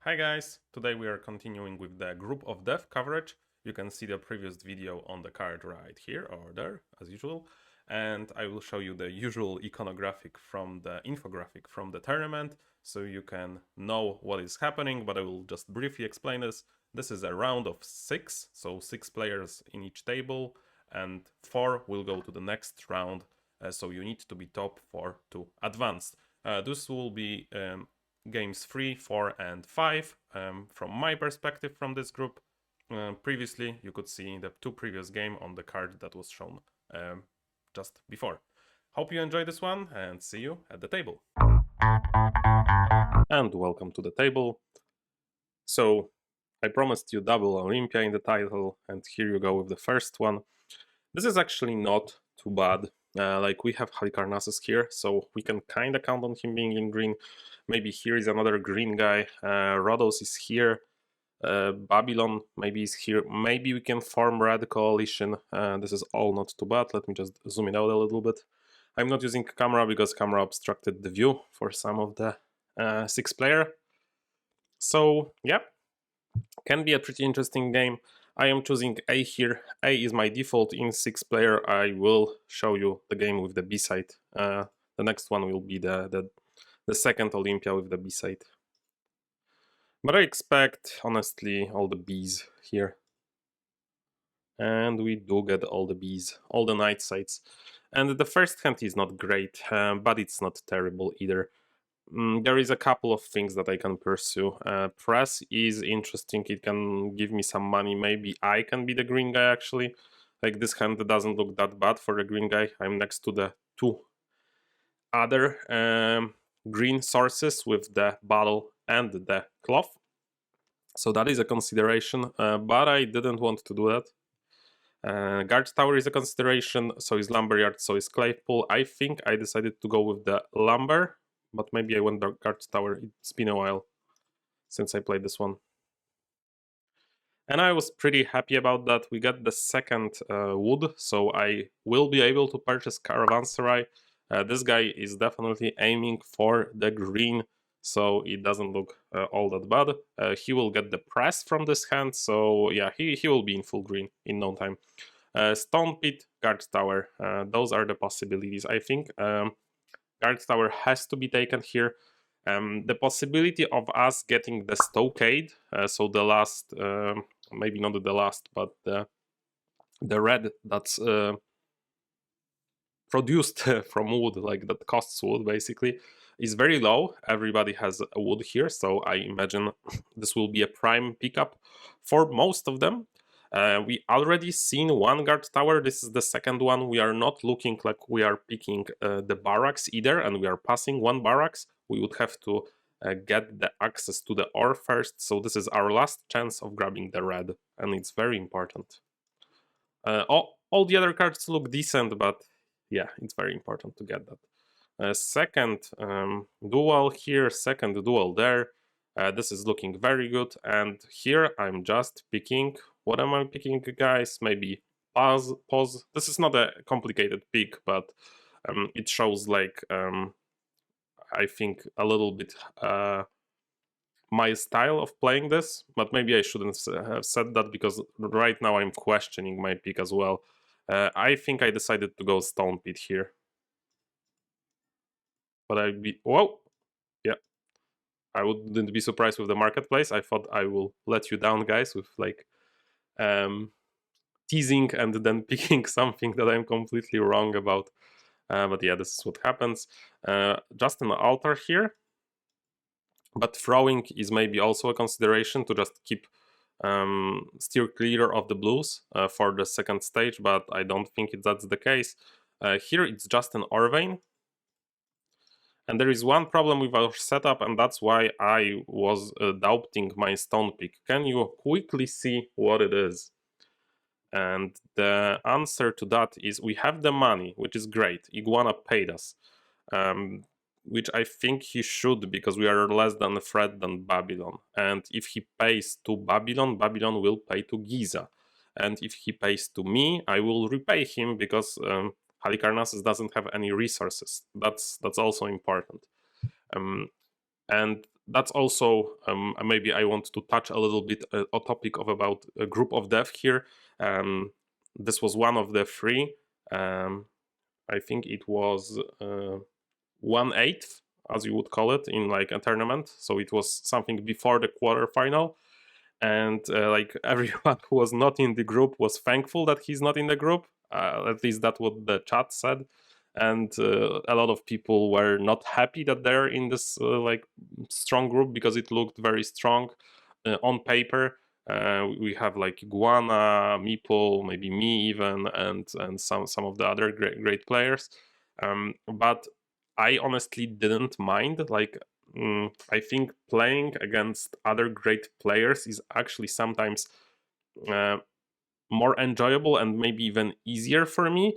Hi guys, today we are continuing with the group of death coverage. You can see the previous video on the card right here or there as usual, and I will show you the usual iconographic from the infographic from the tournament so you can know what is happening, but I will just briefly explain this. This is a round of 6, so 6 players in each table and 4 will go to the next round, so you need to be top 4 to advance. This will be games 3, 4 and 5 from my perspective from this group. Previously you could see the 2 previous game on the card that was shown just before. Hope you enjoy this one and see you at the table. And welcome to the table. So I promised you double Olympia in the title, and here you go with the first one. This is actually not too bad. Like we have Halicarnassus here, so we can kind of count on him being in green. Maybe here is another green guy. Rhodos is here. Babylon maybe is here. Maybe we can form Red Coalition. This is all not too bad. Let me just zoom it out a little bit. I'm not using camera because camera obstructed the view for some of the 6 player. So yeah, can be a pretty interesting game. I am choosing A here. A is my default in 6 player. I will show you the game with the B side. The next one will be the second Olympia with the B side. But I expect, honestly, all the Bs here. And we do get all the Bs, all the knight sides. And the first hand is not great, but it's not terrible either. There is a couple of things that I can pursue. Press is interesting, it can give me some money. Maybe I can be the green guy actually. Like this hand doesn't look that bad for a green guy. I'm next to the 2 other green sources with the bottle and the cloth. So that is a consideration, but I didn't want to do that. Guard tower is a consideration, so is lumberyard, so is Claypool. I think I decided to go with the lumber, but maybe I went the guard tower. It's been a while since I played this one. And I was pretty happy about that. We got the second wood, so I will be able to purchase Caravanserai. This guy is definitely aiming for the green, so it doesn't look all that bad. He will get the press from this hand, so yeah, he will be in full green in no time. Stone Pit, Guard Tower, those are the possibilities. I think Guard Tower has to be taken here. The possibility of us getting the Stockade, so the last, maybe not the last, but the red that's produced from wood, like that costs wood basically, is very low. Everybody has a wood here, so I imagine this will be a prime pickup for most of them. We already seen one guard tower. This is the second one. We are not looking like we are picking the barracks either, and we are passing one barracks. We would have to get the access to the ore first, so this is our last chance of grabbing the red, and it's very important. All the other cards look decent, but yeah, it's very important to get that. Second duel here, second duel there. This is looking very good, and here I'm just picking. What am I picking, guys? Maybe pause. This is not a complicated pick, but it shows like I think a little bit my style of playing this, but maybe I shouldn't have said that because right now I'm questioning my pick as well. I think I decided to go Stone Pit here. But I'd be... Whoa! Yeah. I wouldn't be surprised with the marketplace. I thought I will let you down, guys, with like teasing and then picking something that I'm completely wrong about. But yeah, this is what happens. Just an altar here. But throwing is maybe also a consideration to just keep steer clear of the blues for the second stage, but I don't think that's the case. Here it's just an Orvain. And there is one problem with our setup, and that's why I was doubting my stone pick. Can you quickly see what it is? And the answer to that is we have the money, which is great. Iguana paid us, which I think he should, because we are less than a threat than Babylon. And if he pays to Babylon, Babylon will pay to Giza. And if he pays to me, I will repay him, because Halicarnassus doesn't have any resources. That's also important. And that's also maybe I want to touch a little bit a topic of about a group of dev here. This was one of the three. I think it was 1/8, as you would call it in like a tournament. So it was something before the quarterfinal, and like everyone who was not in the group was thankful that he's not in the group. At least that's what the chat said, and a lot of people were not happy that they're in this like strong group because it looked very strong on paper. We have like Iguana, Meeple, maybe me even, and some of the other great players. But I honestly didn't mind. Like I think playing against other great players is actually sometimes uh, more enjoyable and maybe even easier for me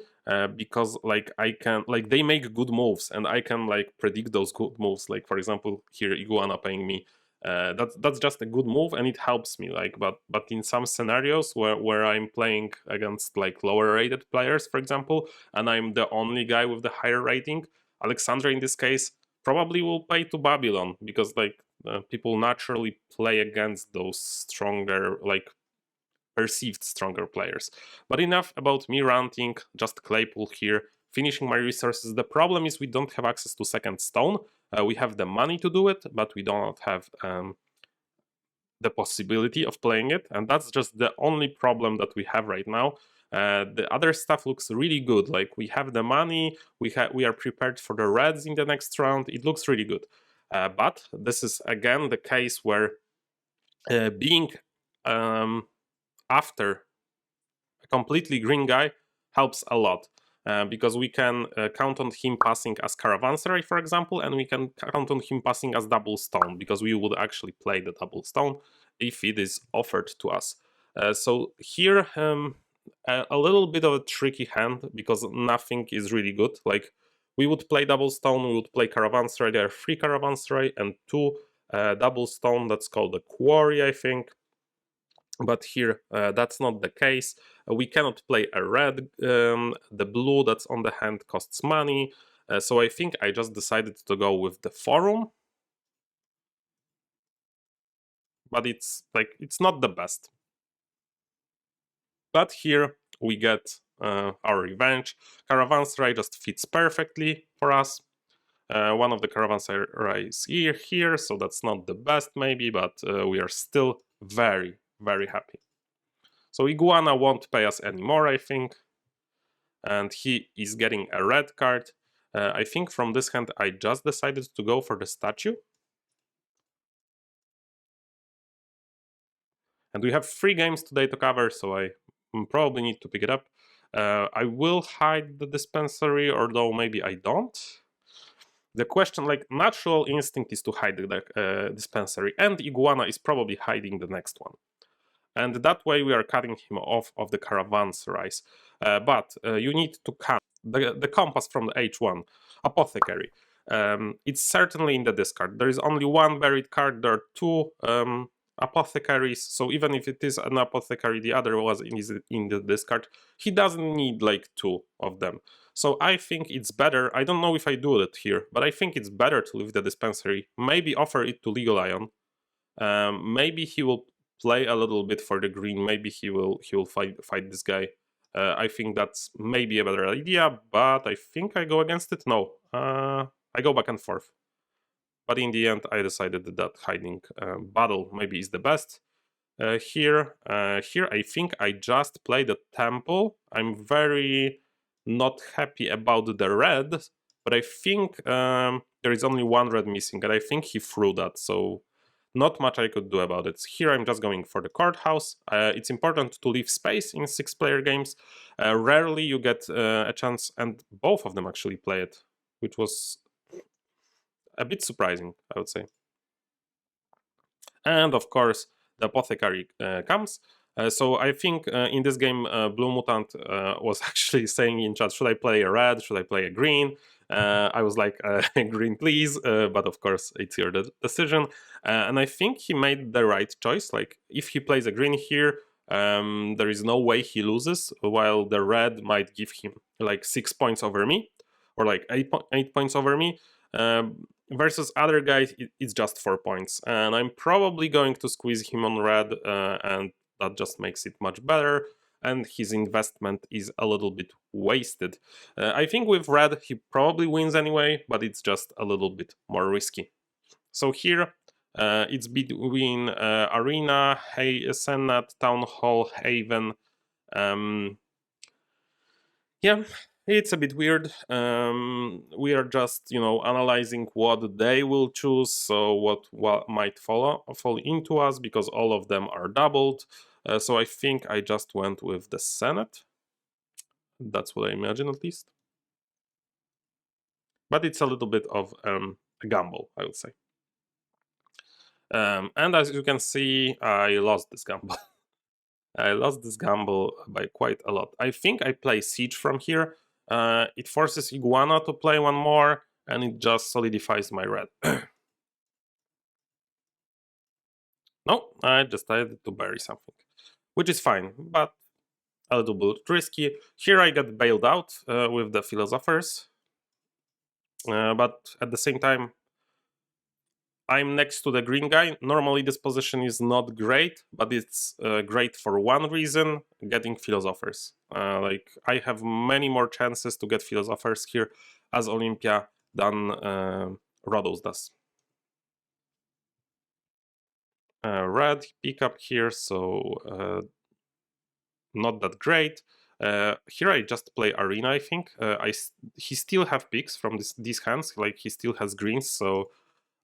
because like I can like they make good moves and I can like predict those good moves. Like for example, here Iguana paying me. That's just a good move and it helps me. Like, but in some scenarios where I'm playing against like lower rated players, for example, and I'm the only guy with the higher rating, Alexandra in this case probably will play to Babylon because like people naturally play against those stronger like perceived stronger players. But enough about me ranting, just Claypool here, finishing my resources. The problem is we don't have access to second stone. We have the money to do it, but we don't have the possibility of playing it, and that's just the only problem that we have right now. The other stuff looks really good. Like we have the money, we are prepared for the reds in the next round. It looks really good, but this is again the case where being after a completely green guy helps a lot. Because we can count on him passing as Caravanserai, for example, and we can count on him passing as double stone, because we would actually play the double stone if it is offered to us. So here, a little bit of a tricky hand, because nothing is really good. Like, we would play double stone, we would play Caravanserai, there are 3 Caravanserai and 2 double stone, that's called a quarry, I think. But here that's not the case. We cannot play a red. The blue that's on the hand costs money. So I think I just decided to go with the forum. But it's like, it's not the best. But here we get our revenge. Caravanserai just fits perfectly for us. One of the Caravanserai is here, so that's not the best maybe, but we are still very, very happy. So Iguana won't pay us anymore, I think. And he is getting a red card. I think from this hand I just decided to go for the statue. And we have 3 games today to cover, so I probably need to pick it up. I will hide the dispensary, although maybe I don't. The question, like, natural instinct is to hide the dispensary, and Iguana is probably hiding the next one. And that way we are cutting him off of the caravanserais. But you need to count the compass from the H1, Apothecary. It's certainly in the discard. There is only 1 buried card, there are 2 apothecaries, so even if it is an apothecary, the other was in the discard, he doesn't need like 2 of them. So I think it's better, I don't know if I do it here, but I think it's better to leave the dispensary, maybe offer it to Legal Ion. Maybe he will play a little bit for the green, maybe he will fight this guy. I think that's maybe a better idea, but I think I go against it. No, I go back and forth. But in the end, I decided that hiding battle maybe is the best. Here, I think I just played a temple. I'm very not happy about the red, but I think there is only 1 red missing, and I think he threw that, so not much I could do about it. Here I'm just going for the courthouse. It's important to leave space in 6-player games. Rarely you get a chance, and both of them actually play it, which was a bit surprising, I would say. And of course, the apothecary comes. So I think in this game, Blue Mutant was actually saying in chat, should I play a red, should I play a green? I was like, green please, but of course it's your decision. And I think he made the right choice. Like, if he plays a green here, there is no way he loses, while the red might give him like 6 points over me, or like 8 points over me. versus other guys, it's just 4 points, and I'm probably going to squeeze him on red, and that just makes it much better, and his investment is a little bit wasted. I think with red he probably wins anyway, but it's just a little bit more risky. So here it's between Arena, Senate, Town Hall, Haven. Yeah, it's a bit weird. We are just, analyzing what they will choose, so what might fall into us, because all of them are doubled. So I think I just went with the Senate. That's what I imagine, at least. But it's a little bit of a gamble, I would say. And as you can see, I lost this gamble. I lost this gamble by quite a lot. I think I play Siege from here. It forces Iguana to play one more, and it just solidifies my red. No, I just decided to bury something, which is fine, but a little bit risky. Here I get bailed out with the Philosophers, but at the same time, I'm next to the green guy. Normally this position is not great, but it's great for one reason: getting Philosophers. Like, I have many more chances to get Philosophers here as Olympia than Rhodos does. Red pickup here, so not that great. Here I just play Arena, I think. He still have picks from these hands, like he still has greens, so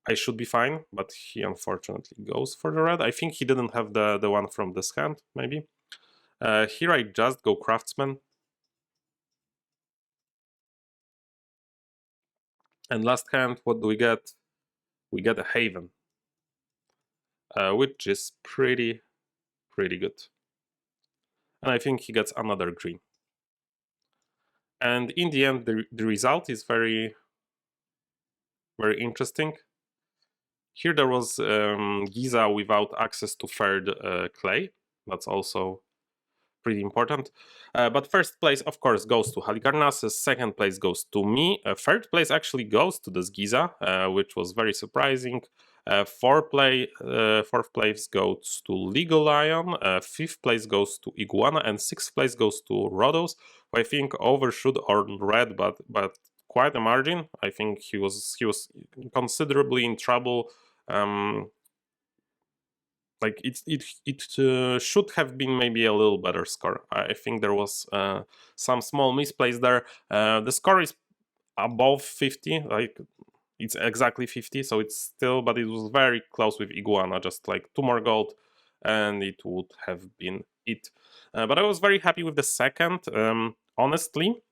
I should be fine, but he unfortunately goes for the red. I think he didn't have the one from this hand, maybe. Here I just go Craftsman. And last hand, what do we get? We get a Haven, which is pretty good. And I think he gets another green. And in the end, the result is very interesting. Here there was Giza without access to third clay. That's also pretty important. But first place, of course, goes to Halicarnassus. Second place goes to me. Third place actually goes to this Giza, which was very surprising. Fourth place goes to Legal Lion. Fifth place goes to Iguana, and sixth place goes to Rhodos, who I think overshoot on red, but quite a margin. I think he was considerably in trouble. Like, it should have been maybe a little better score. I think there was some small misplays there. The score is above 50, like it's exactly 50, so it's still, but it was very close with Iguana, just like 2 more gold, and it would have been it. But I was very happy with the second. Honestly,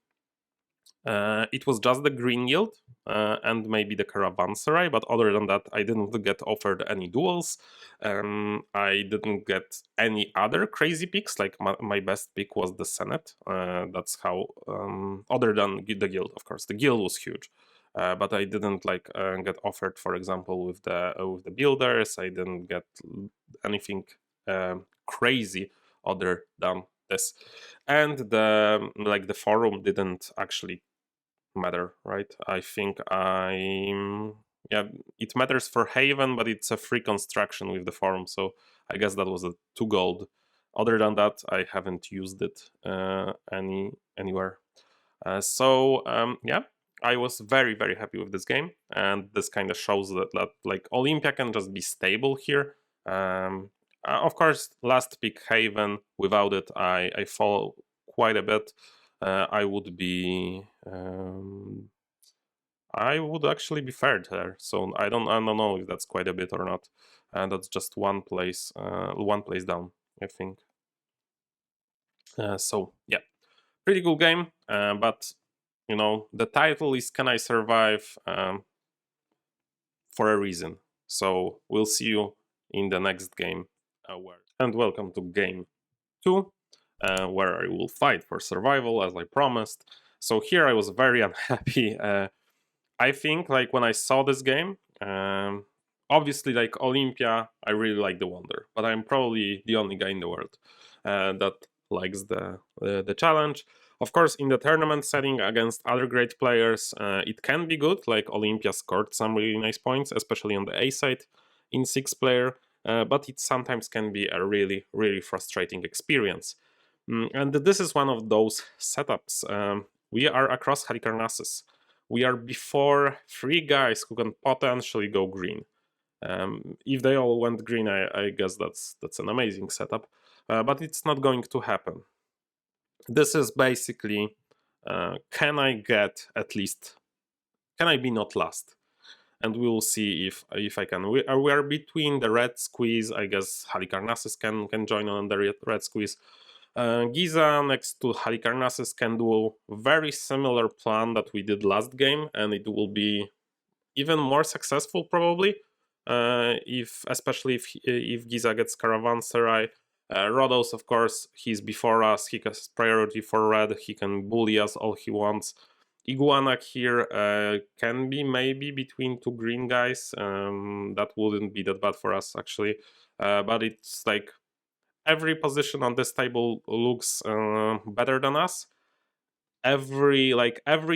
it was just the green yield and maybe the Caravanserai, but other than that, I didn't get offered any duels. I didn't get any other crazy picks. Like, my best pick was the Senate. That's how, other than the guild, of course. The guild was huge. But I didn't get offered, for example, with the builders. I didn't get anything crazy other than this, and the forum didn't actually matter, right? I think it matters for Haven, but it's a free construction with the forum, so I guess that was a 2 gold. Other than that, I haven't used it anywhere. I was very happy with this game, and this kind of shows that like Olympia can just be stable here. Of course, last pick Haven. Without it, I fall quite a bit. I would actually be third there, so I don't know if that's quite a bit or not. And that's just one place down, I think. So yeah, pretty cool game. But the title is "Can I Survive?" For a reason. So we'll see you in the next game. And welcome to game 2. Where I will fight for survival, as I promised. So here I was very unhappy. I think, like, when I saw this game, obviously, like Olympia, I really like the Wonder, but I'm probably the only guy in the world that likes the challenge. Of course, in the tournament setting against other great players, it can be good. Like Olympia scored some really nice points, especially on the A side in 6-player, but it sometimes can be a really, really frustrating experience. And this is one of those setups. We are across Halicarnassus. We are before 3 guys who can potentially go green. If they all went green, I guess that's an amazing setup, but it's not going to happen. This is basically, can I get at least, can I be not last? And we will see if I can. We are between the red squeeze. I guess Halicarnassus can join on the red squeeze. Giza next to Halicarnassus can do a very similar plan that we did last game, and it will be even more successful probably, especially if Giza gets Caravanserai. Rhodos, of course, he's before us. He has priority for red. He can bully us all he wants. Iguana here can be maybe between 2 green guys. That wouldn't be that bad for us actually, but it's like every position on this table looks better than us. Every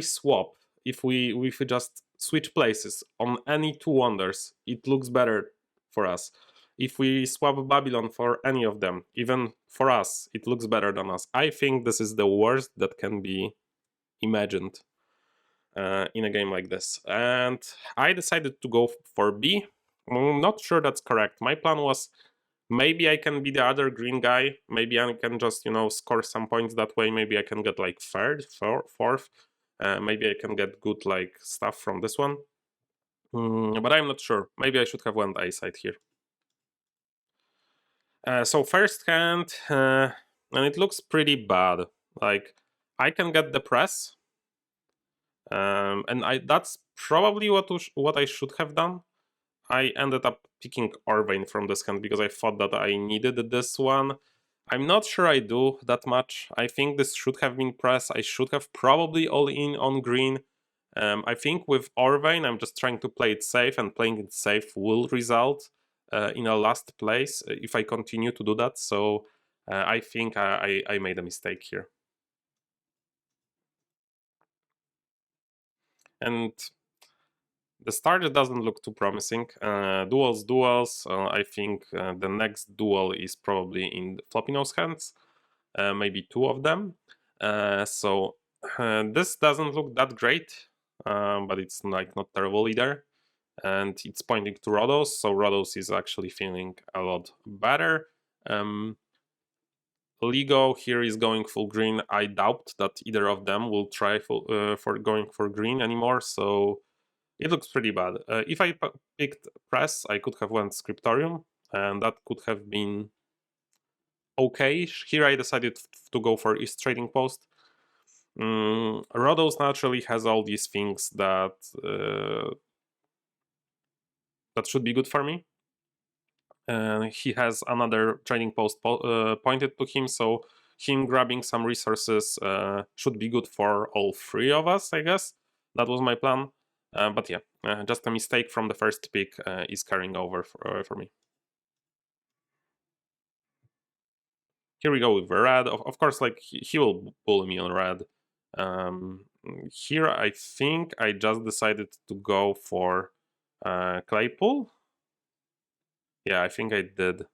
swap, if we just switch places on any 2 wonders, it looks better for us. If we swap Babylon for any of them, even for us, it looks better than us. I think this is the worst that can be imagined in a game like this. And I decided to go for B. I'm not sure that's correct. My plan was maybe I can be the other green guy. Maybe I can just, score some points that way. Maybe I can get like third, fourth. Maybe I can get good like stuff from this one. But I'm not sure. Maybe I should have went A side here. So first hand, and it looks pretty bad. Like I can get the press, and that's probably what I should have done. I ended up picking Orvain from this hand because I thought that I needed this one. I'm not sure I do that much. I think this should have been press. I should have probably all in on green. I think with Orvain, I'm just trying to play it safe, and playing it safe will result in a last place if I continue to do that. So I think I made a mistake here. And the start doesn't look too promising. Duels. I think the next duel is probably in Floppino's hands. Maybe 2 of them. So this doesn't look that great, but it's like not terrible either. And it's pointing to Rhodos, so Rhodos is actually feeling a lot better. Ligo here is going full green. I doubt that either of them will try for going for green anymore, so it looks pretty bad. If I picked press, I could have went Scriptorium, and that could have been okay. Here I decided to go for East Trading Post. Rhodos naturally has all these things that should be good for me. He has another trading post pointed to him, so him grabbing some resources should be good for all 3 of us, I guess. That was my plan. But yeah, just a mistake from the first pick is carrying over for me. Here we go with red. Of course, like he will bully me on red. Here I think I just decided to go for Claypool. Yeah, I think I did.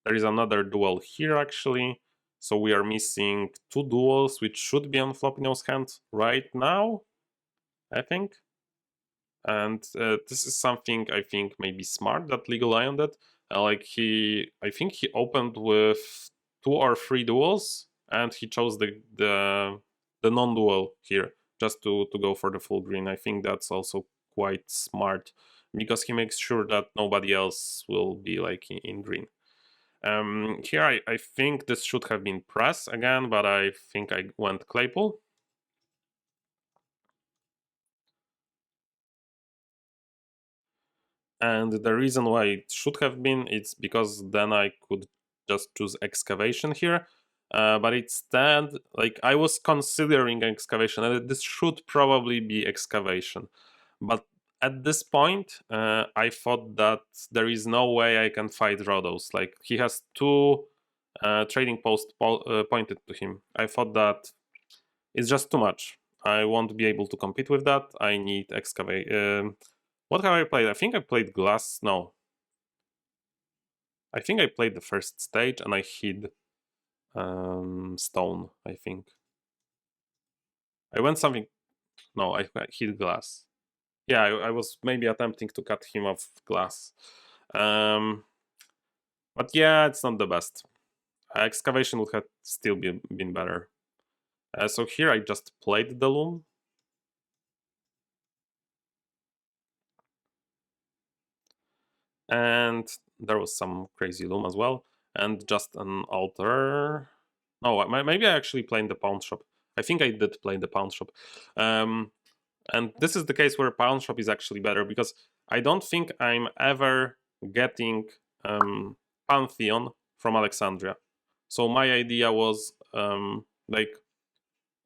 There is another duel here actually. So we are missing 2 duels, which should be on Floppino's hand right now, I think. And this is something I think maybe smart that Legal Lion did. I think he opened with 2 or 3 duels, and he chose the non-duel here just to go for the full green. I think that's also quite smart because he makes sure that nobody else will be like in green. Here I think this should have been press again, but I think I went Claypool. And the reason why it should have been, it's because then I could just choose excavation here. But instead, like I was considering excavation, and this should probably be excavation. But at this point, I thought that there is no way I can fight Rhodos. Like he has 2 trading posts pointed to him. I thought that it's just too much. I won't be able to compete with that. I need excavate. What have I played? I think I played glass. No. I think I played the first stage and I hid stone, I think. I went something. No, I hit glass. Yeah, I was maybe attempting to cut him off glass. But yeah, it's not the best. Excavation would have still been better. So here I just played the loom. And there was some crazy loom as well. And just an altar. No, maybe I actually played in the pawn shop. I think I did play in the pawn shop. And this is the case where pawn shop is actually better, because I don't think I'm ever getting Pantheon from Alexandria. So my idea was like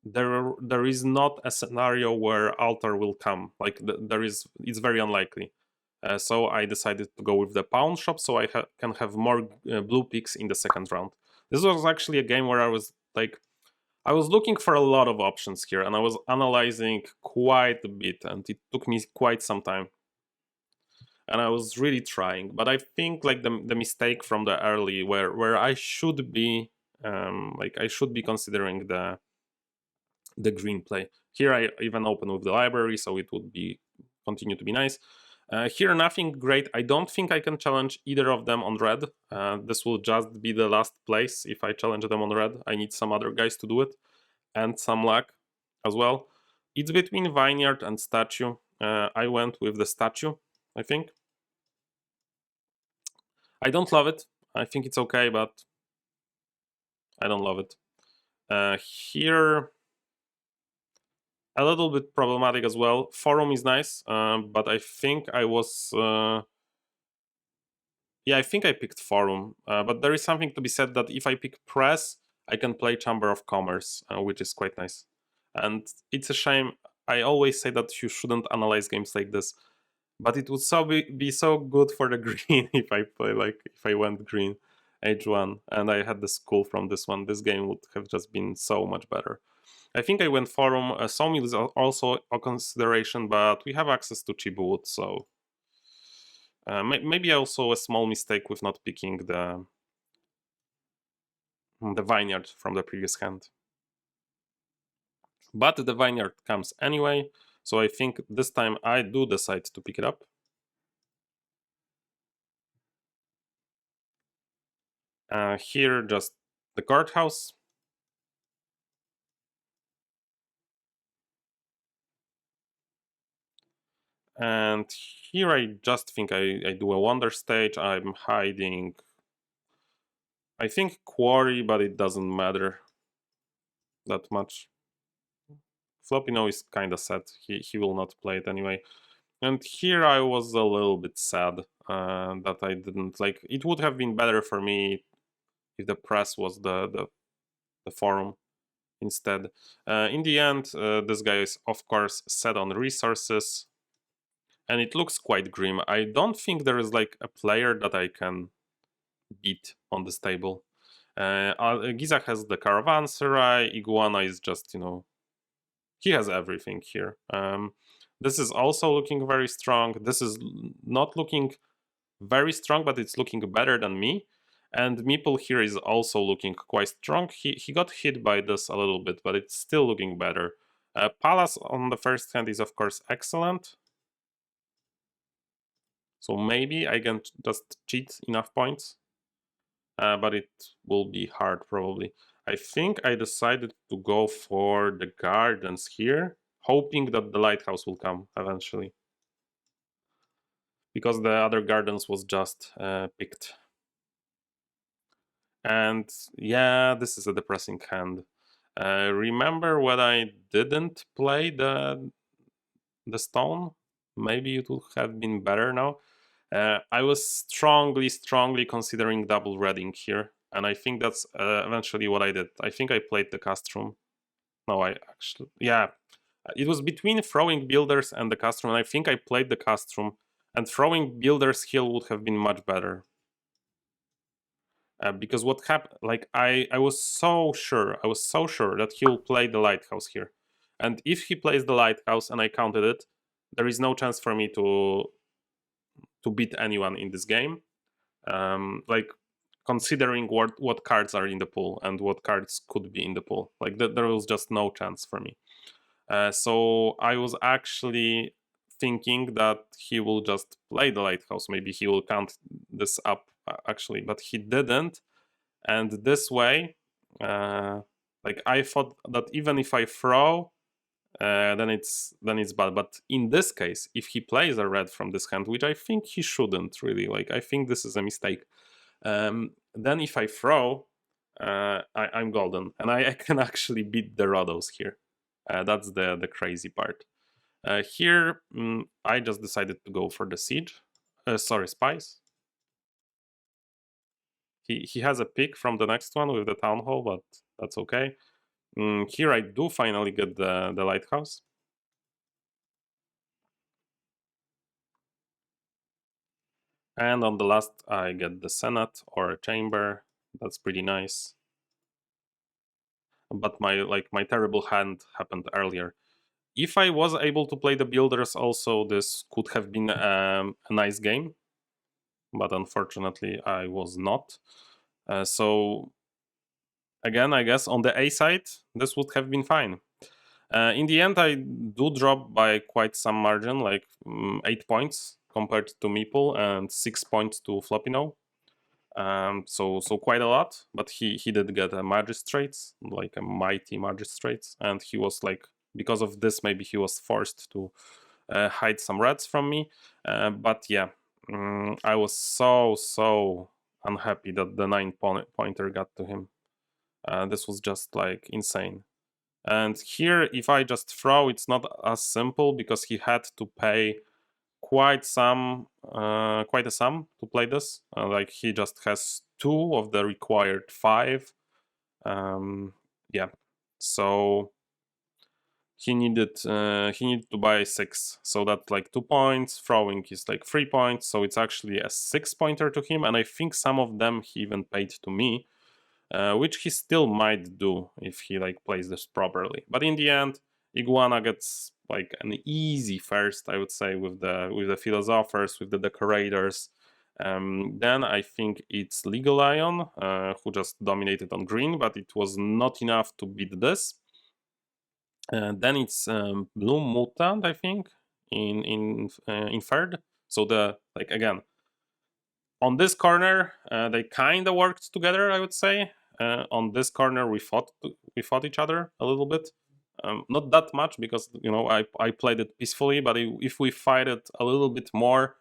there is not a scenario where altar will come. Like it's very unlikely. So I decided to go with the pawn shop, so I can have more blue picks in the second round. This was actually a game where I was looking for a lot of options here, and I was analyzing quite a bit, and it took me quite some time. And I was really trying, but I think like the mistake from the early, where I should be I should be considering the green play. Here I even open with the library, so it would be continue to be nice. Here nothing great. I don't think I can challenge either of them on red. This will just be the last place if I challenge them on red. I need some other guys to do it, and some luck as well. It's between vineyard and statue. I went with the statue, I think. I don't love it. I think it's okay, but I don't love it. Here, a little bit problematic as well. Forum is nice, but I think I was... yeah, I think I picked Forum, but there is something to be said that if I pick Press, I can play Chamber of Commerce, which is quite nice. And it's a shame. I always say that you shouldn't analyze games like this, but it would be so good for the green if I play if I went green H1 and I had the school from this one. This game would have just been so much better. I think I went Forum. Sawmill is also a consideration, but we have access to cheap wood, so maybe also a small mistake with not picking the vineyard from the previous hand. But the vineyard comes anyway, so I think this time I do decide to pick it up. Here, just the courthouse. And here I just think I do a wonder stage. I'm hiding, I think, quarry, but it doesn't matter that much. Floppino is kind of sad. He will not play it anyway. And here I was a little bit sad that I didn't like. It would have been better for me if the press was the forum instead. In the end, this guy is of course set on resources, and it looks quite grim. I don't think there is like a player that I can beat on this table. Giza has the caravanserai. Iguana is just, he has everything here. This is also looking very strong. This is not looking very strong, but it's looking better than me. And Meeple here is also looking quite strong. He got hit by this a little bit, but it's still looking better. Palace on the first hand is of course excellent. So maybe I can just cheat enough points. But it will be hard probably. I think I decided to go for the gardens here, hoping that the lighthouse will come eventually. Because the other gardens was just picked. And yeah, this is a depressing hand. Remember when I didn't play the stone? Maybe it would have been better now. I was strongly considering double redding here, and I think that's eventually what I did. I think I played the cast room. No, I actually, yeah, it was between throwing builders and the cast room, and I think I played the cast room, and throwing builders hill would have been much better. because what happened, like I was so sure, that he will play the lighthouse here, and if he plays the lighthouse and I counted it, there is no chance for me to beat anyone in this game. Like considering what cards are in the pool and what cards could be in the pool, like there was just no chance for me. So I was actually thinking that he will just play the lighthouse. Maybe he will count this up actually, but he didn't. And this way, like I thought that even if I throw, then it's bad. But in this case, if he plays a red from this hand, which I think he shouldn't really, like I think this is a mistake. Then if I throw, I'm golden, and I can actually beat the Rodos here. That's the crazy part. Here, I just decided to go for the siege. Sorry, spies. He has a pick from the next one with the town hall, but that's okay. Here I do finally get the lighthouse. And on the last I get the Senate or a chamber. That's pretty nice. But my terrible hand happened earlier. If I was able to play the builders also, this could have been a nice game. But unfortunately I was not. So again, I guess on the A side, this would have been fine. In the end, I do drop by quite some margin, like 8 points compared to Meeple and 6 points to Floppino. So quite a lot, but he did get a magistrates, like a mighty magistrates, and he was like, because of this, maybe he was forced to hide some reds from me. But yeah, I was so unhappy that the 9-pointer got to him. This was just like insane. And here, if I just throw, it's not as simple because he had to pay quite a sum to play this. Like he just has 2 of the required 5. Yeah, so he needed to buy 6. So that's like 2 points. Throwing is like 3 points. So it's actually a 6-pointer to him, and I think some of them he even paid to me. Which he still might do if he like plays this properly. But in the end, Iguana gets like an easy first, I would say, with the philosophers, with the decorators. Then I think it's Legal Lion, who just dominated on green, but it was not enough to beat this. Then it's Blue Mutant, I think, in third. So the like again on this corner, they kind of worked together, I would say. On this corner, we fought each other a little bit, not that much because I played it peacefully. But if we fight it a little bit more,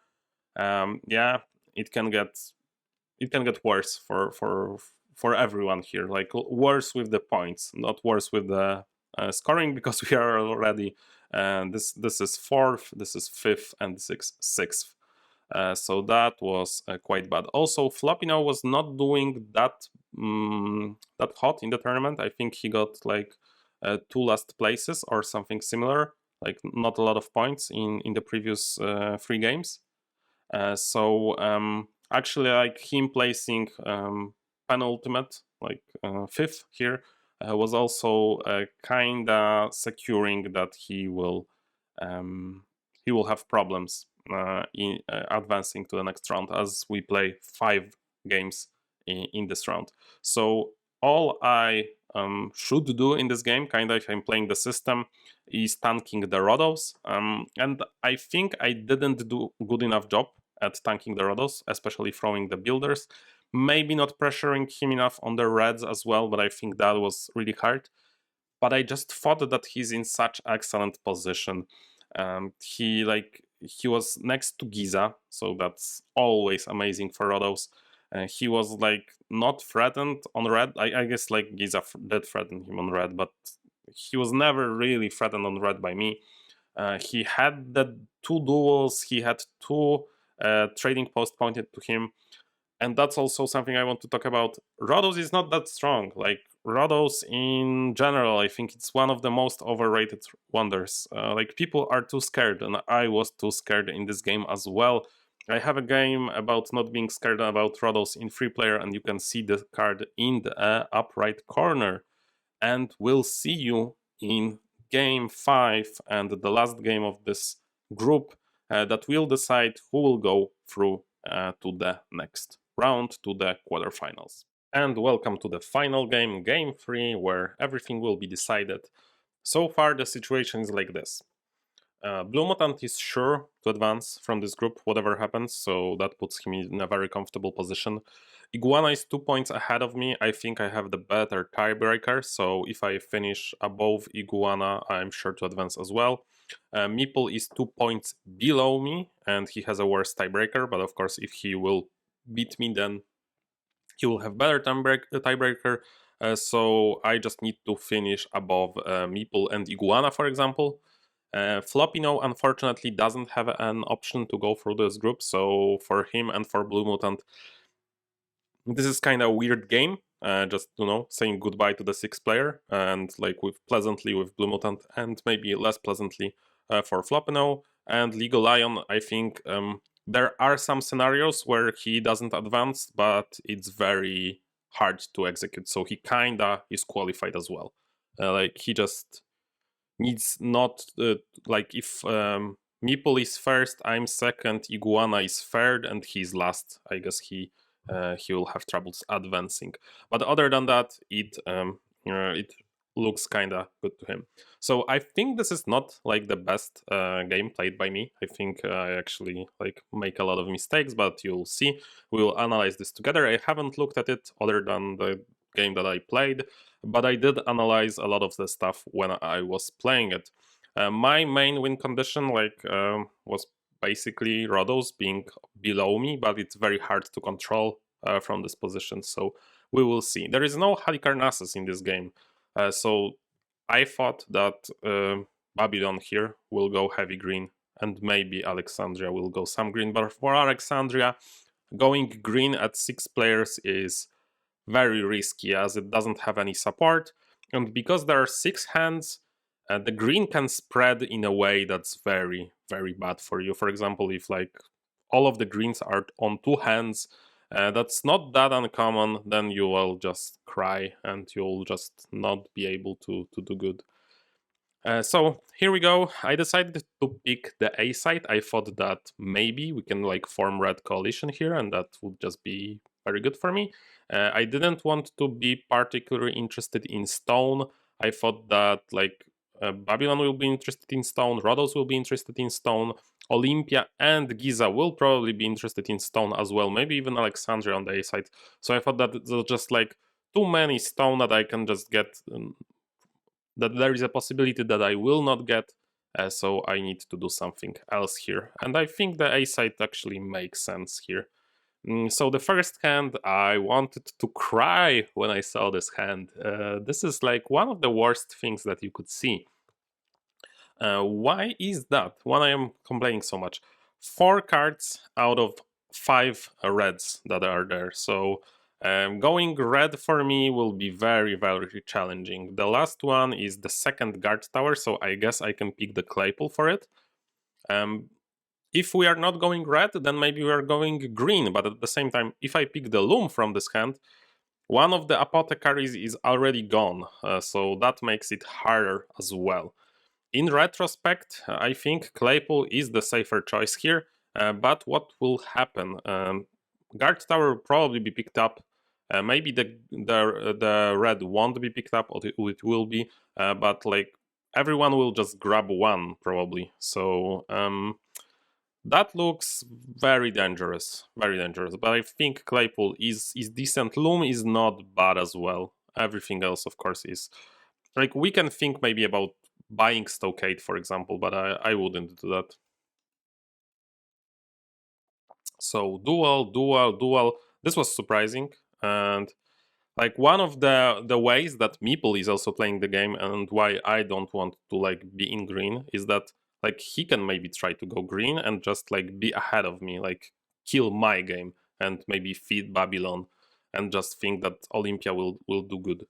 yeah, it can get worse for everyone here. Like worse with the points, not worse with the scoring, because we are already. This is 4th, this is 5th, and 6th. So that was quite bad. Also, Floppino was not doing that hot in the tournament. I think he got like 2 last places or something similar, like not a lot of points in the previous 3 games. So actually, like him placing penultimate, like 5th here, was also kinda securing that he will have problems in advancing to the next round, as we play 5 games in this round. So all I should do in this game, kind of if I'm playing the system, is tanking the Rodos. And I think I didn't do good enough job at tanking the Rodos, especially throwing the builders. Maybe not pressuring him enough on the reds as well, but I think that was really hard. But I just thought that he's in such excellent position. He was next to Giza, so that's always amazing for Rodos. He was like not threatened on red. I guess like Giza did threaten him on red, but he was never really threatened on red by me. He had the 2 duels. He had 2 trading posts pointed to him. And that's also something I want to talk about. Rodos is not that strong. Like Rodos in general, I think it's one of the most overrated wonders. Like people are too scared, and I was too scared in this game as well. I have a game about not being scared about Rhodos in 3-player, and you can see the card in the up right corner. And we'll see you in game 5 and the last game of this group that will decide who will go through to the next round, to the quarterfinals. And welcome to the final game, game 3, where everything will be decided. So far the situation is like this. Blue Mutant is sure to advance from this group, whatever happens, so that puts him in a very comfortable position. Iguana is 2 points ahead of me. I think I have the better tiebreaker, so if I finish above Iguana, I'm sure to advance as well. Meeple is 2 points below me, and he has a worse tiebreaker, but of course, if he will beat me, then he will have better tiebreaker. So I just need to finish above Meeple and Iguana, for example. Floppino unfortunately doesn't have an option to go through this group, so for him and for Blue Mutant, this is kind of a weird game. Just saying goodbye to the 6th player, and like with pleasantly with Blue Mutant, and maybe less pleasantly for Floppino and Legal Lion. I think there are some scenarios where he doesn't advance, but it's very hard to execute. So he kinda is qualified as well. Like he just needs not like if Meeple is first, I'm second, Iguana is third, and he's last. I guess he will have troubles advancing. But other than that, it looks kind of good to him. So I think this is not like the best game played by me. I think I actually like make a lot of mistakes, but you'll see. We will analyze this together. I haven't looked at it other than the game that I played, but I did analyze a lot of the stuff when I was playing it. My main win condition was basically Rhodos being below me, but it's very hard to control from this position, so we will see. There is no Halicarnassus in this game, so I thought that Babylon here will go heavy green, and maybe Alexandria will go some green, but for Alexandria, going green at 6 players is very risky as it doesn't have any support, and because there are 6 hands, the green can spread in a way that's very, very bad for you. For example, if like all of the greens are on 2 hands, that's not that uncommon, then you will just cry and you'll just not be able to do good. So here we go. I decided to pick the A side. I thought that maybe we can like form red coalition here, and that would just be very good for me. I didn't want to be particularly interested in stone. I thought that like Babylon will be interested in stone, Rhodos will be interested in stone, Olympia and Giza will probably be interested in stone as well, maybe even Alexandria on the A side. So I thought that there's just like too many stone that I can just get, that there is a possibility that I will not get, so I need to do something else here. And I think the A side actually makes sense here. So the first hand, I wanted to cry when I saw this hand. This is like one of the worst things that you could see. Why is that? Why I am complaining so much? 4 cards out of 5 reds that are there. So going red for me will be very, very challenging. The last one is the second guard tower, so I guess I can pick the Claypool for it. If we are not going red, then maybe we are going green, but at the same time, if I pick the Loom from this hand, one of the apothecaries is already gone, so that makes it harder as well. In retrospect, I think Claypool is the safer choice here, but what will happen? Guard Tower will probably be picked up. Maybe the red won't be picked up, or it will be, but like everyone will just grab one probably. So that looks very dangerous, very dangerous. But I think Claypool is decent. Loom is not bad as well. Everything else, of course, is like we can think maybe about buying Stockade, for example, but I wouldn't do that. So dual. This was surprising, and like one of the ways that Meeple is also playing the game, and why I don't want to like be in green, is that like he can maybe try to go green and just like be ahead of me, like kill my game and maybe feed Babylon, and just think that Olympia will do good.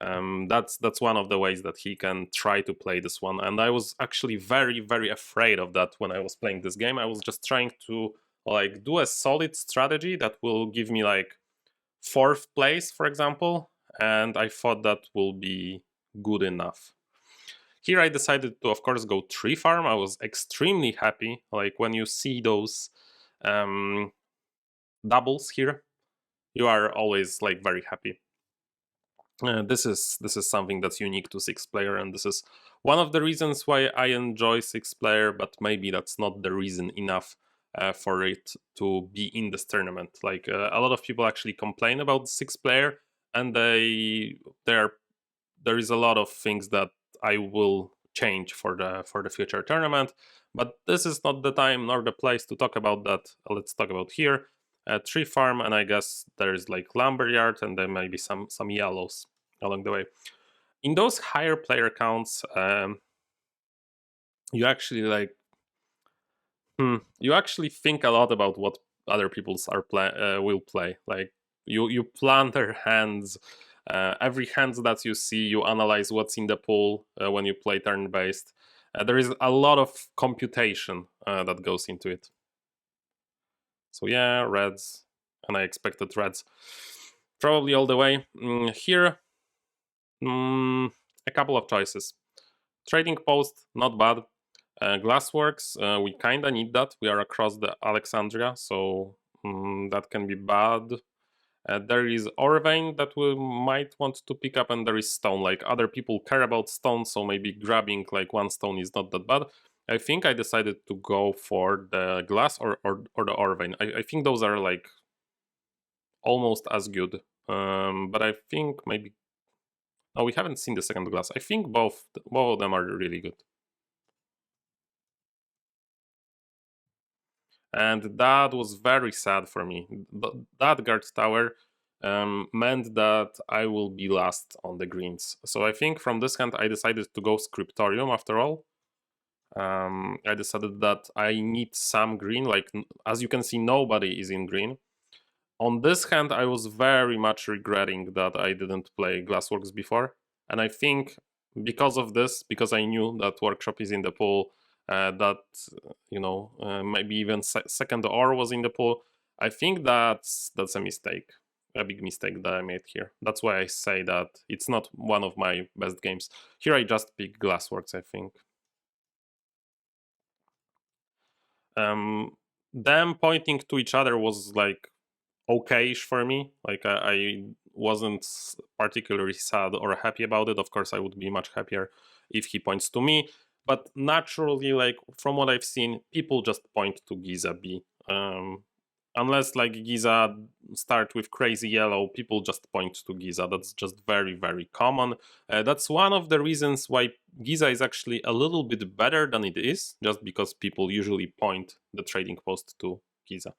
That's one of the ways that he can try to play this one, and I was actually very, very afraid of that when I was playing this game. I was just trying to like do a solid strategy that will give me like 4th place, for example, and I thought that will be good enough. Here I decided to, of course, go tree farm. I was extremely happy. Like when you see those doubles here, you are always like very happy. This is something that's unique to 6-player, and this is one of the reasons why I enjoy 6-player. But maybe that's not the reason enough for it to be in this tournament. Like a lot of people actually complain about 6-player, and there is a lot of things that I will change for the future tournament. But this is not the time nor the place to talk about that. Let's talk about here. Tree farm, and I guess there's like lumberyard, and there may be some yellows along the way. In those higher player counts, you actually like you actually think a lot about what other people's will play. Like you plan their hands. Every hand that you see, you analyze what's in the pool when you play turn based. There is a lot of computation that goes into it. So yeah, reds, and I expected reds probably all the way. Here, a couple of choices. Trading post, not bad. Glassworks, we kinda need that. We are across the Alexandria, so that can be bad. There is ore vein that we might want to pick up, and there is stone. Like other people care about stone, so maybe grabbing like one stone is not that bad. I think I decided to go for the glass or the ore vein. I think those are like almost as good. But I think maybe we haven't seen the second glass. I think both of them are really good. And that was very sad for me. That guard tower meant that I will be last on the greens. So I think from this hand I decided to go Scriptorium after all. I decided that I need some green, like as you can see nobody is in green. On this hand I was very much regretting that I didn't play Glassworks before. And I think because of this, because I knew that Workshop is in the pool, that maybe even second ore was in the pool. I think that's a mistake, a big mistake that I made here. That's why I say that it's not one of my best games. Here I just pick Glassworks, I think. Them pointing to each other was like okayish for me. Like I wasn't particularly sad or happy about it. Of course, I would be much happier if he points to me. But naturally, like from what I've seen, people just point to Giza B. Unless like Giza start with crazy yellow, people just point to Giza. That's just very, very common. That's one of the reasons why Giza is actually a little bit better than it is, just because people usually point the trading post to Giza.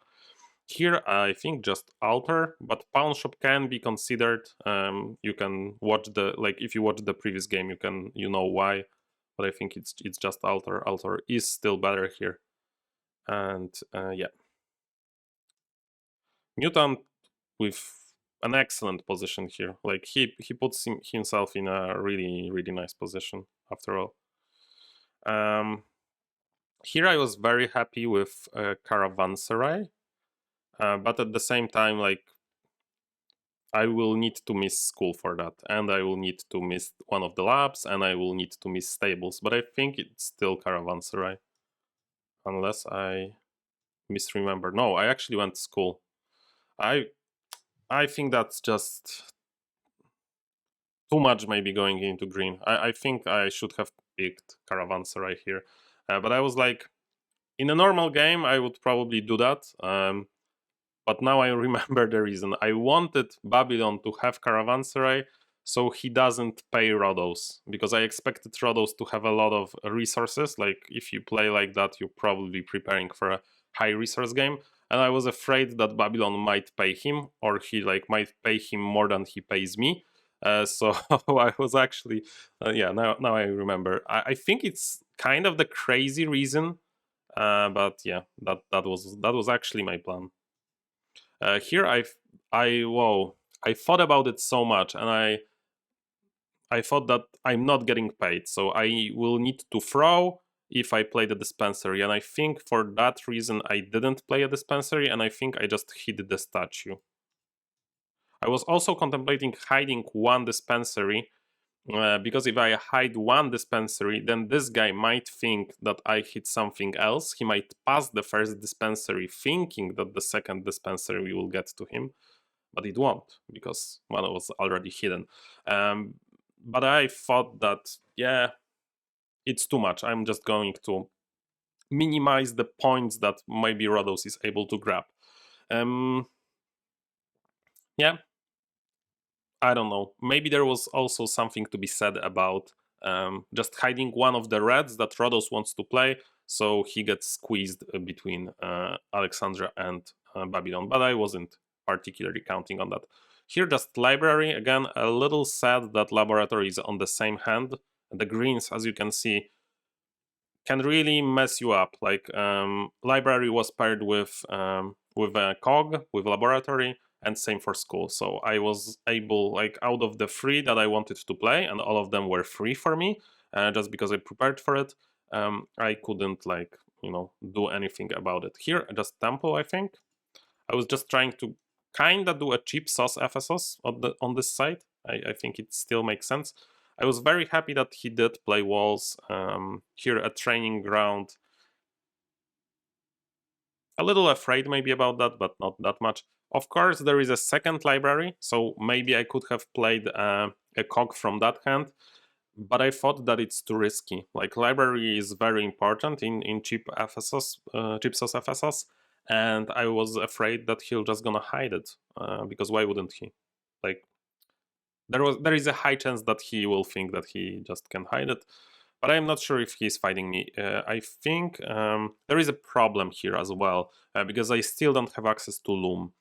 Here, I think just altar, but pawn shop can be considered. You can watch if you watch the previous game, you know why. But I think it's just altar. Altar is still better here, and yeah, Mutant with an excellent position here. Like he puts himself in a really really nice position after all. Here I was very happy with Caravanserai, but at the same time, like I will need to miss school for that, and I will need to miss one of the labs, and I will need to miss stables. But I think it's still Caravanserai, unless I misremember. No, I actually went to school. I think that's just too much, maybe going into green. I think I should have picked Caravanserai here, but I was like, in a normal game, I would probably do that. But now I remember the reason. I wanted Babylon to have Caravanserai so he doesn't pay Rhodos, because I expected Rhodos to have a lot of resources. Like if you play like that, you're probably preparing for a high resource game. And I was afraid that Babylon might pay him, or he like might pay him more than he pays me. So I was actually, yeah. Now I remember. I think it's kind of the crazy reason, but yeah, that was actually my plan. Here I thought about it so much, and I thought that I'm not getting paid, so I will need to throw, if I played a dispensary, and I think for that reason I didn't play a dispensary, and I think I just hid the statue. I was also contemplating hiding one dispensary, because if I hide one dispensary, then this guy might think that I hit something else. He might pass the first dispensary thinking that the second dispensary will get to him, but it won't because one was already hidden. But I thought that, yeah, it's too much. I'm just going to minimize the points that maybe Rhodos is able to grab. Yeah, I don't know. Maybe there was also something to be said about just hiding one of the reds that Rhodos wants to play, so he gets squeezed between Alexandria and Babylon. But I wasn't particularly counting on that. Here, just library. Again, a little sad that laboratory is on the same hand. The greens, as you can see, can really mess you up. Like library was paired with a cog, with laboratory, and same for school. So I was able, like, out of the three that I wanted to play, and all of them were free for me, just because I prepared for it. I couldn't, like, do anything about it. Here, just tempo, I think. I was just trying to kind of do a cheap sauce Ephesos on this side. I think it still makes sense. I was very happy that he did play walls here at training ground. A little afraid maybe about that, but not that much. Of course, there is a second library, so maybe I could have played a cog from that hand, but I thought that it's too risky. Like, library is very important in cheap Ephesos, cheap sauce Ephesos, and I was afraid that he'll just gonna hide it, because why wouldn't he? Like, there is a high chance that he will think that he just can hide it, but I'm not sure if he's fighting me. I think there is a problem here as well, because I still don't have access to Loom,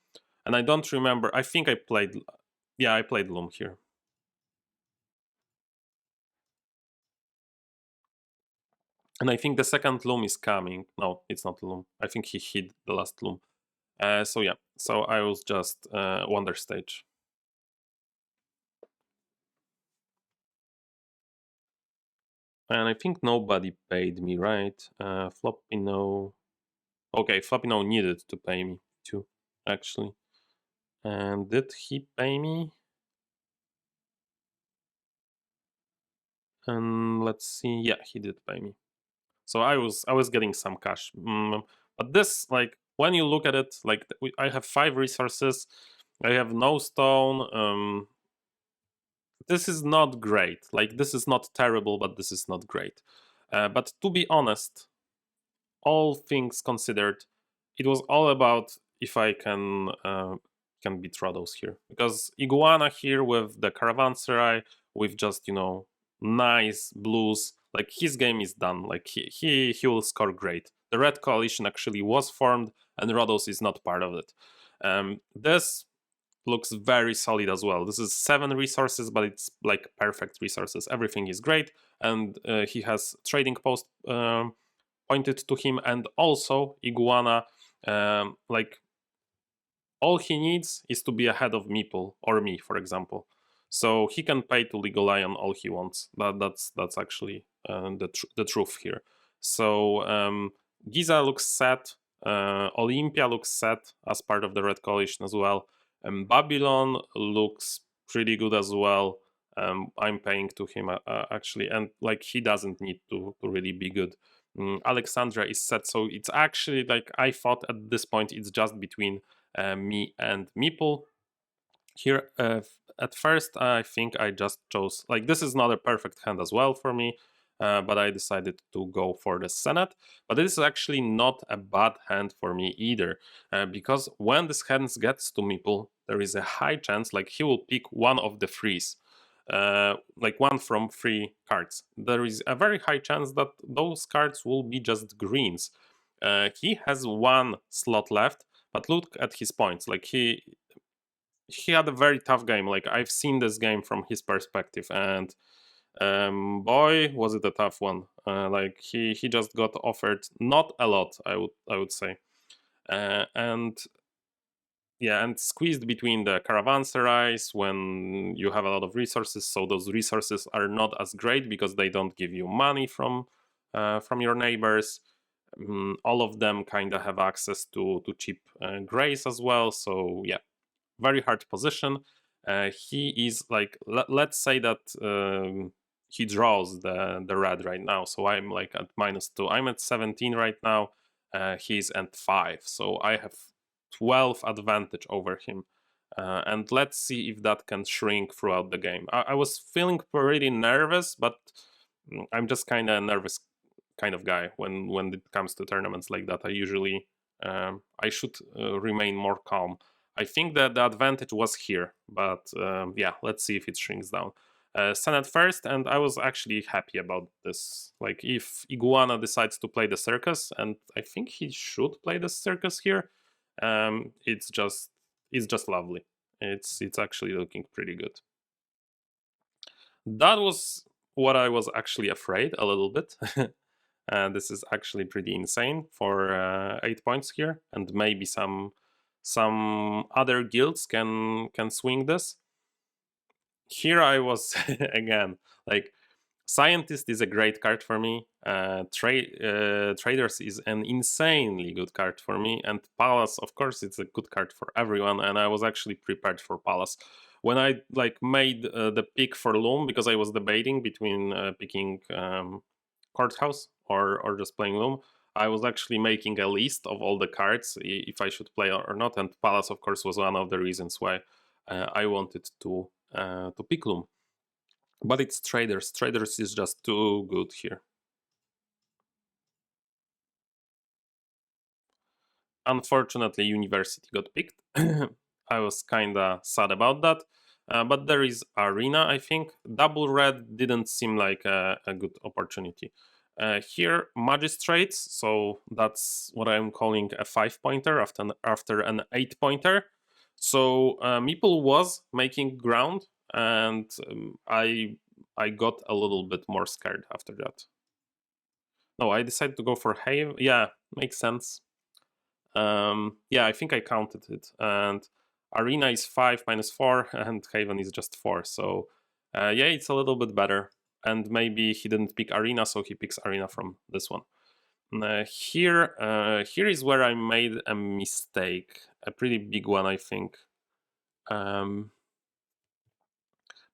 and I don't remember. I think I played, yeah, I played Loom here. And I think the second Loom is coming. No, it's not Loom. I think he hid the last Loom. So yeah, so I was just Wonder Stage. And I think nobody paid me, right? Floppy no. Okay, Floppy no needed to pay me too, actually. And did he pay me? And let's see. Yeah, he did pay me. So I was getting some cash. But this, like, when you look at it, like, I have 5 resources. I have no stone. This is not great. Like, this is not terrible, but this is not great. But to be honest, all things considered, it was all about if I can beat Rhodos here, because Iguana here with the Caravanserai, with just nice blues, like, his game is done. Like, he will score great. The Red Coalition actually was formed, and Rhodos is not part of it. This looks very solid as well. This is 7 resources, but it's like perfect resources. Everything is great, and he has trading post pointed to him, and also Iguana, like, all he needs is to be ahead of Meeple or me, for example. So he can pay to Legal Lion all he wants. That's actually the truth here. So Giza looks set. Olympia looks set as part of the Red Coalition as well. Babylon looks pretty good as well. I'm paying to him actually, and like, he doesn't need to really be good. Alexandria is set, so it's actually, like, I thought at this point it's just between me and Meeple. Here, at first, I think I just chose, like, this is not a perfect hand as well for me, but I decided to go for the Senate. But this is actually not a bad hand for me either, because when this hand gets to Meeple, there is a high chance, like, he will pick one of the threes. Like, one from 3 cards. There is a very high chance that those cards will be just greens. He has 1 slot left, but look at his points. Like, he had a very tough game. Like, I've seen this game from his perspective, and boy, was it a tough one. Like, he just got offered not a lot, I would say, and yeah, and squeezed between the caravanserais when you have a lot of resources. So those resources are not as great because they don't give you money from from your neighbors. All of them kind of have access to cheap grays as well. So yeah, very hard position. He is like, let's say that he draws the red right now. So I'm like at -2. I'm at 17 right now. He's at 5. So I have 12 advantage over him. And let's see if that can shrink throughout the game. I was feeling pretty nervous, but I'm just kind of nervous kind of guy when it comes to tournaments like that. I usually I should remain more calm. I think that the advantage was here, but yeah, let's see if it shrinks down. Senate first, and I was actually happy about this. Like, if Iguana decides to play the circus, and I think he should play the circus here, it's just lovely. It's actually looking pretty good. That was what I was actually afraid a little bit. This is actually pretty insane for 8 points here, and maybe some other guilds can swing this. Here I was again like, Scientist is a great card for me. Traders is an insanely good card for me, and Palace, of course, it's a good card for everyone. And I was actually prepared for Palace when I like made the pick for Loom, because I was debating between picking Courthouse or just playing Loom. I was actually making a list of all the cards if I should play or not, and Palace, of course, was one of the reasons why I wanted to pick Loom. But it's Traders. Traders is just too good here. Unfortunately, University got picked. I was kinda sad about that. But there is Arena, I think. Double red didn't seem like a good opportunity. Here, Magistrates, so that's what I'm calling a 5-pointer after an 8-pointer. So Meeple was making ground, and I got a little bit more scared after that. No, I decided to go for Have. Yeah, makes sense. Yeah, I think I counted it. And Arena is 5 -4, and Haven is just 4. So yeah, it's a little bit better. And maybe he didn't pick Arena, so he picks Arena from this one. Here is where I made a mistake, a pretty big one, I think.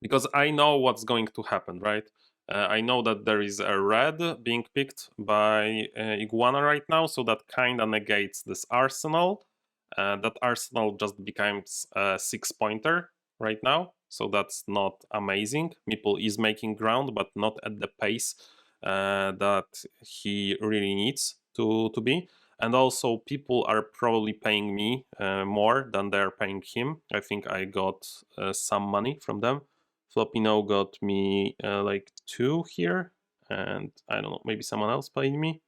Because I know what's going to happen, right? I know that there is a red being picked by Iguana right now, so that kind of negates this arsenal. That arsenal just becomes a 6-pointer right now, so that's not amazing. Meeple is making ground, but not at the pace that he really needs to be. And also, people are probably paying me more than they're paying him. I think I got some money from them. Floppino got me like 2 here, and I don't know, maybe someone else paid me.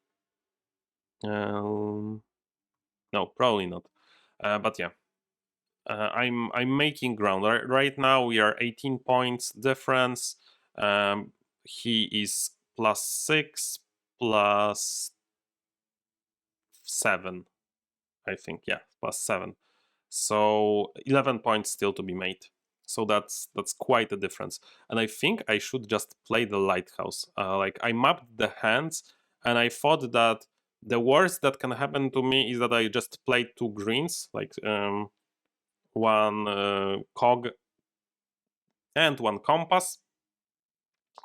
No, probably not. But yeah, I'm making ground. Right now we are 18 points difference. He is +6, +7, I think. Yeah, +7. So 11 points still to be made. So that's quite a difference. And I think I should just play the Lighthouse. Like, I mapped the hands, and I thought that the worst that can happen to me is that I just play 2 greens, like one cog and 1 compass.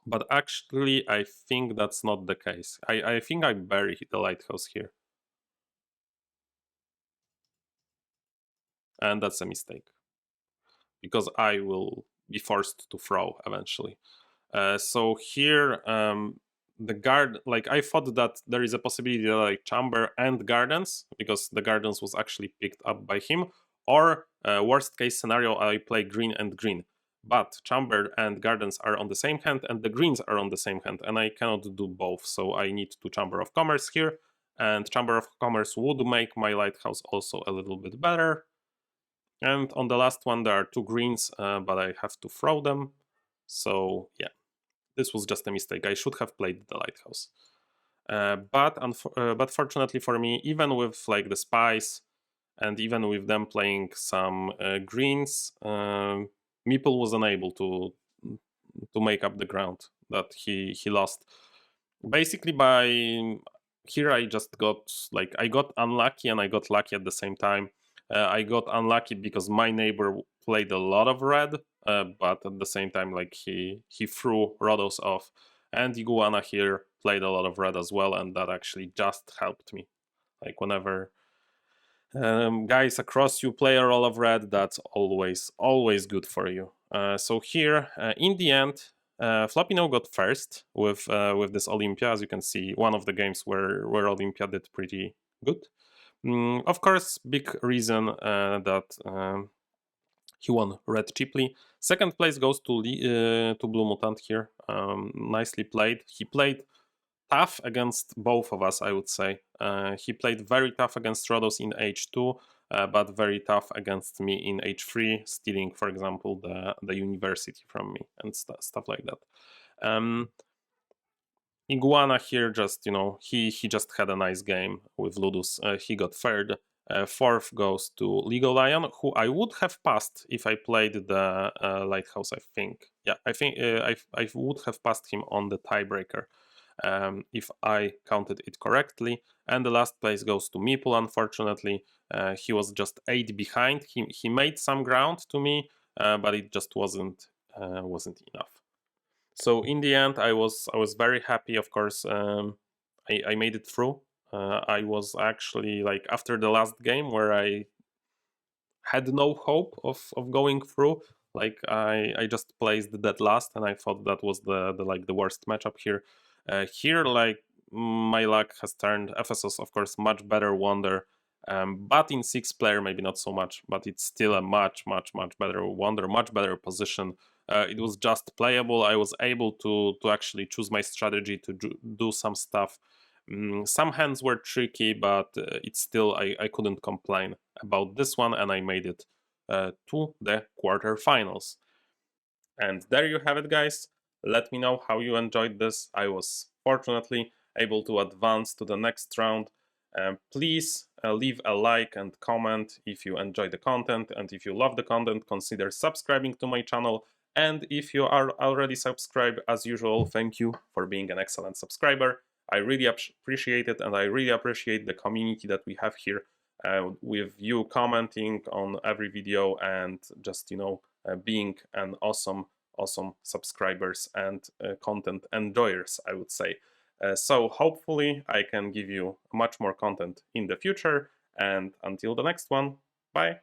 But actually, I think that's not the case. I think I bury the Lighthouse here. And that's a mistake, because I will be forced to throw eventually. So here, the guard, like, I thought that there is a possibility that like Chamber and Gardens, because the Gardens was actually picked up by him, or worst case scenario, I play green and green. But Chamber and Gardens are on the same hand, and the greens are on the same hand, and I cannot do both. So I need to Chamber of Commerce here, and Chamber of Commerce would make my Lighthouse also a little bit better. And on the last one, there are 2 greens, but I have to throw them. So yeah, this was just a mistake. I should have played the Lighthouse. But fortunately for me, even with like the spies, and even with them playing some greens, Meeple was unable to make up the ground that he lost. Basically, by here I just got I got unlucky and I got lucky at the same time. I got unlucky because my neighbor played a lot of red, but at the same time, he threw Rhodos off, and Iguana here played a lot of red as well, and that actually just helped me. Like whenever guys across you play a roll of red, that's always good for you. So here, in the end, Floppino got first with this Olympia. As you can see, one of the games where Olympia did pretty good. Of course, big reason that he won red cheaply. Second place goes to Blue Mutant here. Nicely played. He played tough against both of us, I would say. He played very tough against Rhodos in H2, but very tough against me in H3, stealing, for example, the university from me and stuff like that. Iguana here just, he just had a nice game with Ludus. He got third. Fourth goes to Legal Lion, who I would have passed if I played the Lighthouse, I think. Yeah, I think I would have passed him on the tiebreaker if I counted it correctly. And the last place goes to Meeple, unfortunately. He was just 8 behind. He made some ground to me, but it just wasn't enough. So in the end, I was very happy. Of course, I made it through. I was actually after the last game where I had no hope of going through. I just placed dead last, and I thought that was the worst matchup here. Here, my luck has turned. Ephesos, of course, much better Wonder, but in 6-player maybe not so much. But it's still a much better Wonder, much better position. It was just playable. I was able to actually choose my strategy to do some stuff. Some hands were tricky, but it's still I couldn't complain about this one, and I made it to the quarterfinals. And there you have it, guys. Let me know how you enjoyed this. I was fortunately able to advance to the next round. Please leave a like and comment if you enjoy the content, and if you love the content, consider subscribing to my channel. And if you are already subscribed, as usual, thank you for being an excellent subscriber. I really appreciate it, and I really appreciate the community that we have here, with you commenting on every video and just being an awesome subscribers and content enjoyers, I would say. So hopefully I can give you much more content in the future, and until the next one, bye.